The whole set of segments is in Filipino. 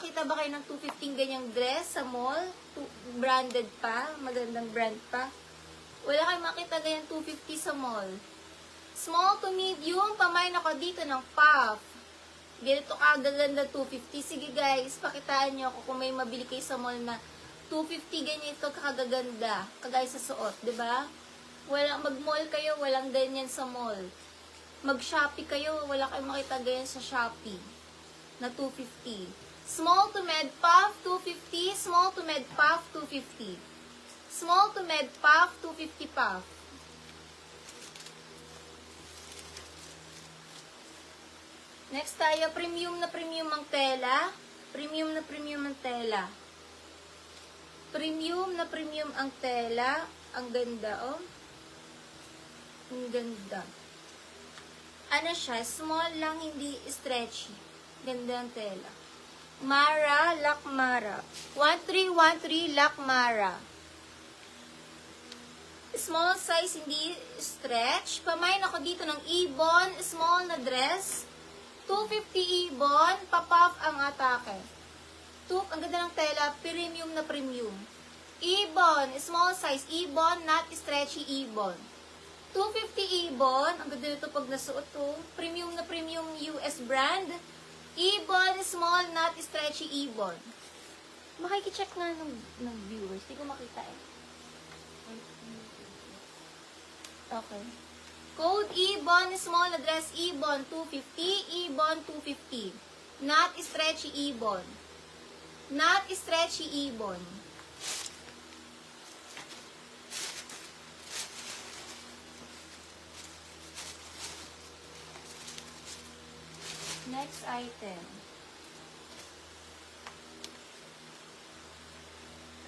nakakita ba kayo ng 250 ganyang dress sa mall? Branded pa, magandang brand pa. Wala kayong makita ganyang 250 sa mall. Small to medium, pamain ako dito ng puff. Ganito kagaganda 250. Sige guys, pakitaan nyo ako kung may mabili kayo sa mall na 250 ganyan ito kagaganda. Kagaya sa suot, di ba? Mag-mall kayo, walang ganyan sa mall. Mag-Shopee kayo, wala kayong makita ganyan sa Shopee na 250. Small to med puff, 250. Small to med puff, 250. Small to med puff, 250 puff. Next tayo, premium na premium ang tela. Premium na premium ang tela. Premium na premium ang tela. Ang ganda, oh. Ang ganda. Ano siya? Small lang, hindi stretchy. Ganda ang tela. Mara, Lakmara. 1313 Lakmara. Small size, hindi stretch. Pamain ako dito ng ibon. Small na dress. 250 ibon, papuff ang atake. Ang ganda ng tela, premium na premium. Ibon, small size, ibon, not stretchy ibon. 250 ibon, ang ganda nito pag nasuot to. Premium na premium US brand. Ibon, small, not stretchy ibon. Makikicheck nga ng viewers, di ko makita eh. Okay. Code Ibon, small na dress Ibon, 250. Ibon, 250. Not stretchy Ibon. Not stretchy Ibon. Next item.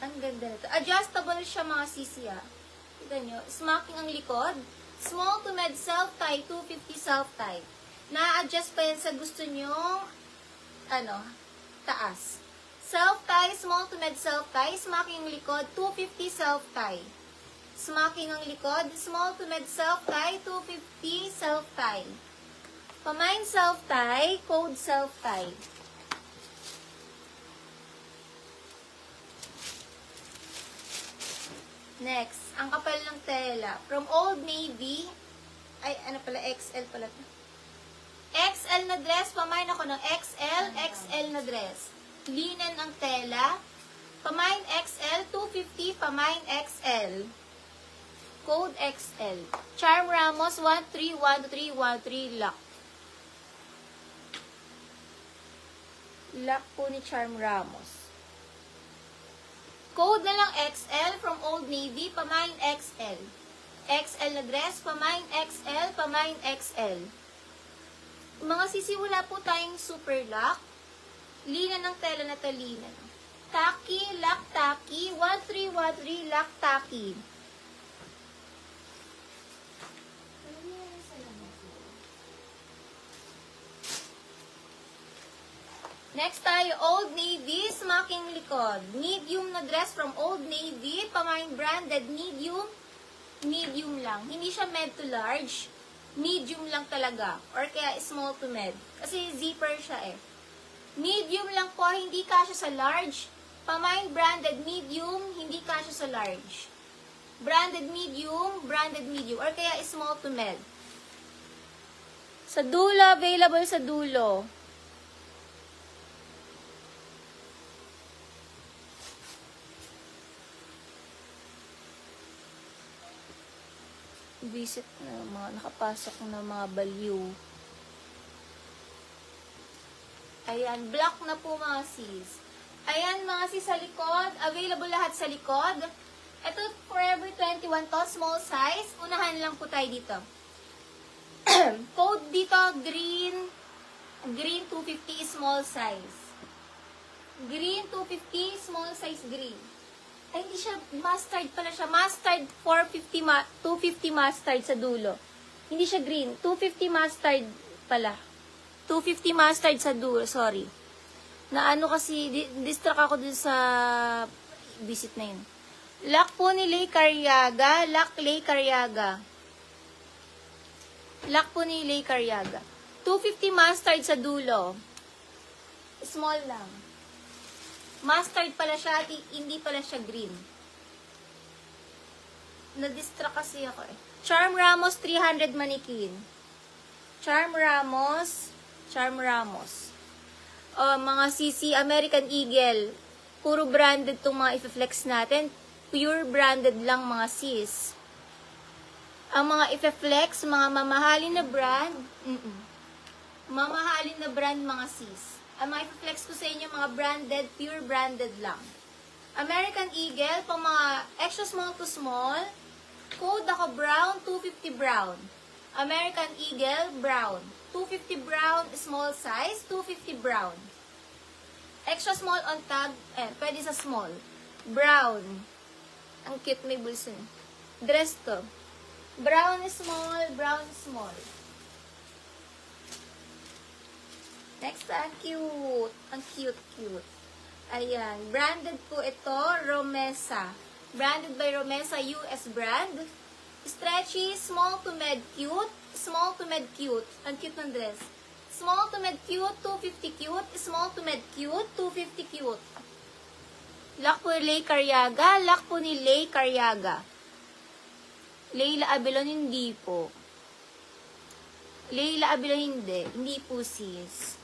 Ang ganda nito. Adjustable siya mga sisi ah. Kita nyo, smocking ang likod. Small to med self-tie, 250 self-tie. Na-adjust pa yan sa gusto nyo, taas. Self-tie, small to med self-tie, smocking ang likod, 250 self-tie. Smocking ang likod, small to med self-tie, 250 self-tie. Pamain self-tie, code self-tie. Next, ang kapal ng tela. From Old Navy, XL pala. XL na dress, pamain ako ng XL na dress. Linen ang tela. Pamain XL, 250, pamain XL. Code XL. Charm Ramos, 131313 lock. Lock po ni Charm Ramos. Code na lang XL from Old Navy, pamain XL. XL na dress, pamain XL, pamain XL. Mga sisi, wala po tayong super lock. Linen ng tela na to, linen. Taki, lock taki, 1313 lock taki. Next tayo, Old Navy, smocking likod. Medium na dress from Old Navy, pamain branded, medium lang. Hindi siya med to large, medium lang talaga. Or kaya small to med. Kasi zipper siya eh. Medium lang po, hindi kasya sa large. Pamain branded medium, hindi kasya sa large. Branded medium, or kaya small to med. Sa dulo, available sa dulo. Visit na mga nakapasok na mga baliw. Ayan, black na po mga sis. Ayan mga sis sa likod. Available lahat sa likod. Ito, Forever 21 to, small size. Unahan lang po tayo dito. Code dito, green 250 small size. Green 250, small size green. Ay, hindi siya, mustard pala siya. Mustard, 250 mustard sa dulo. Hindi siya green. 250 mustard pala. 250 mustard sa dulo, sorry. Naano kasi, distract ako dun sa visit na yun. Lock po ni Lay Carriaga. Lock Lay Carriaga. Lock po ni Lay Carriaga. 250 mustard sa dulo. Small lang. Mustard pala siya at hindi pala siya green. Na-distract kasi ako eh. Charm Ramos 300 Mannequin. Charm Ramos. Mga CC American Eagle. Puro branded tong mga i-flex natin. Pure branded lang mga sis. Ang mga i-flex, mga mamahalin na brand. Mamahalin na brand mga sis. Ang mga i-flex ko sa inyo, mga branded, pure branded lang. American Eagle, pang mga extra small to small. Code ako brown, 250 brown. American Eagle, brown. 250 brown, small size, 250 brown. Extra small on tag, pwede sa small. Brown. Ang cute, may bulso. Dress to. Brown small, brown small. Next, ang cute. Ang cute. Ayan. Branded po ito, Romesa. Branded by Romesa, US brand. Stretchy, small to med cute. Small to med cute. Ang cute ng dress. Small to med cute, 250 cute. Small to med cute, 250 cute. Lock po Lay Carriaga. Lock po ni Lay Carriaga. Leila Abelon, hindi po. Leila Abelon, hindi. Hindi po sis.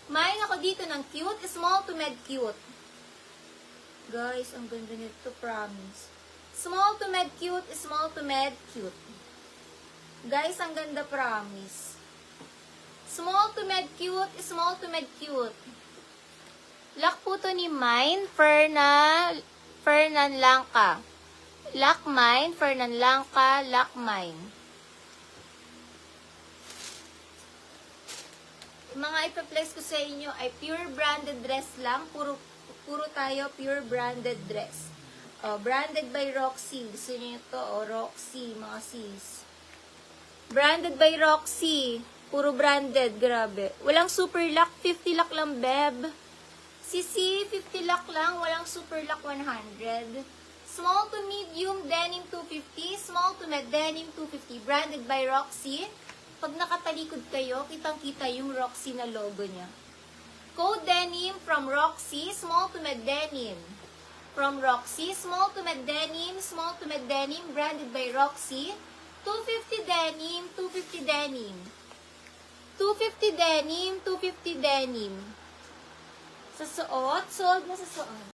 Main ako dito ng cute, small to med cute. Guys, ang ganda nito, promise. Small to med cute, small to med cute. Guys, ang ganda, promise. Small to med cute, small to med cute. Lock po to ni Mine, Fernan Langka. Lock Mine, Fernan Langka, Lock Mine. Mga ipa-flex ko sa inyo ay pure branded dress lang. Puro tayo pure branded dress. Branded by Roxy. Gusto niyo ito? Roxy, mga sis. Branded by Roxy. Puro branded. Grabe. Walang super lock. 50 lock lang, beb. Sisi, 50 lock lang. Walang super lock 100. Small to medium, denim 250. Small to med, denim 250. Branded by Roxy. Pag nakatalikod kayo, kitang-kita yung Roxy na logo niya. Code denim from Roxy, small to med denim. From Roxy, small to med denim, small to med denim, branded by Roxy. 250 denim, 250 denim. 250 denim, 250 denim. Sa suot, sold na sa suot.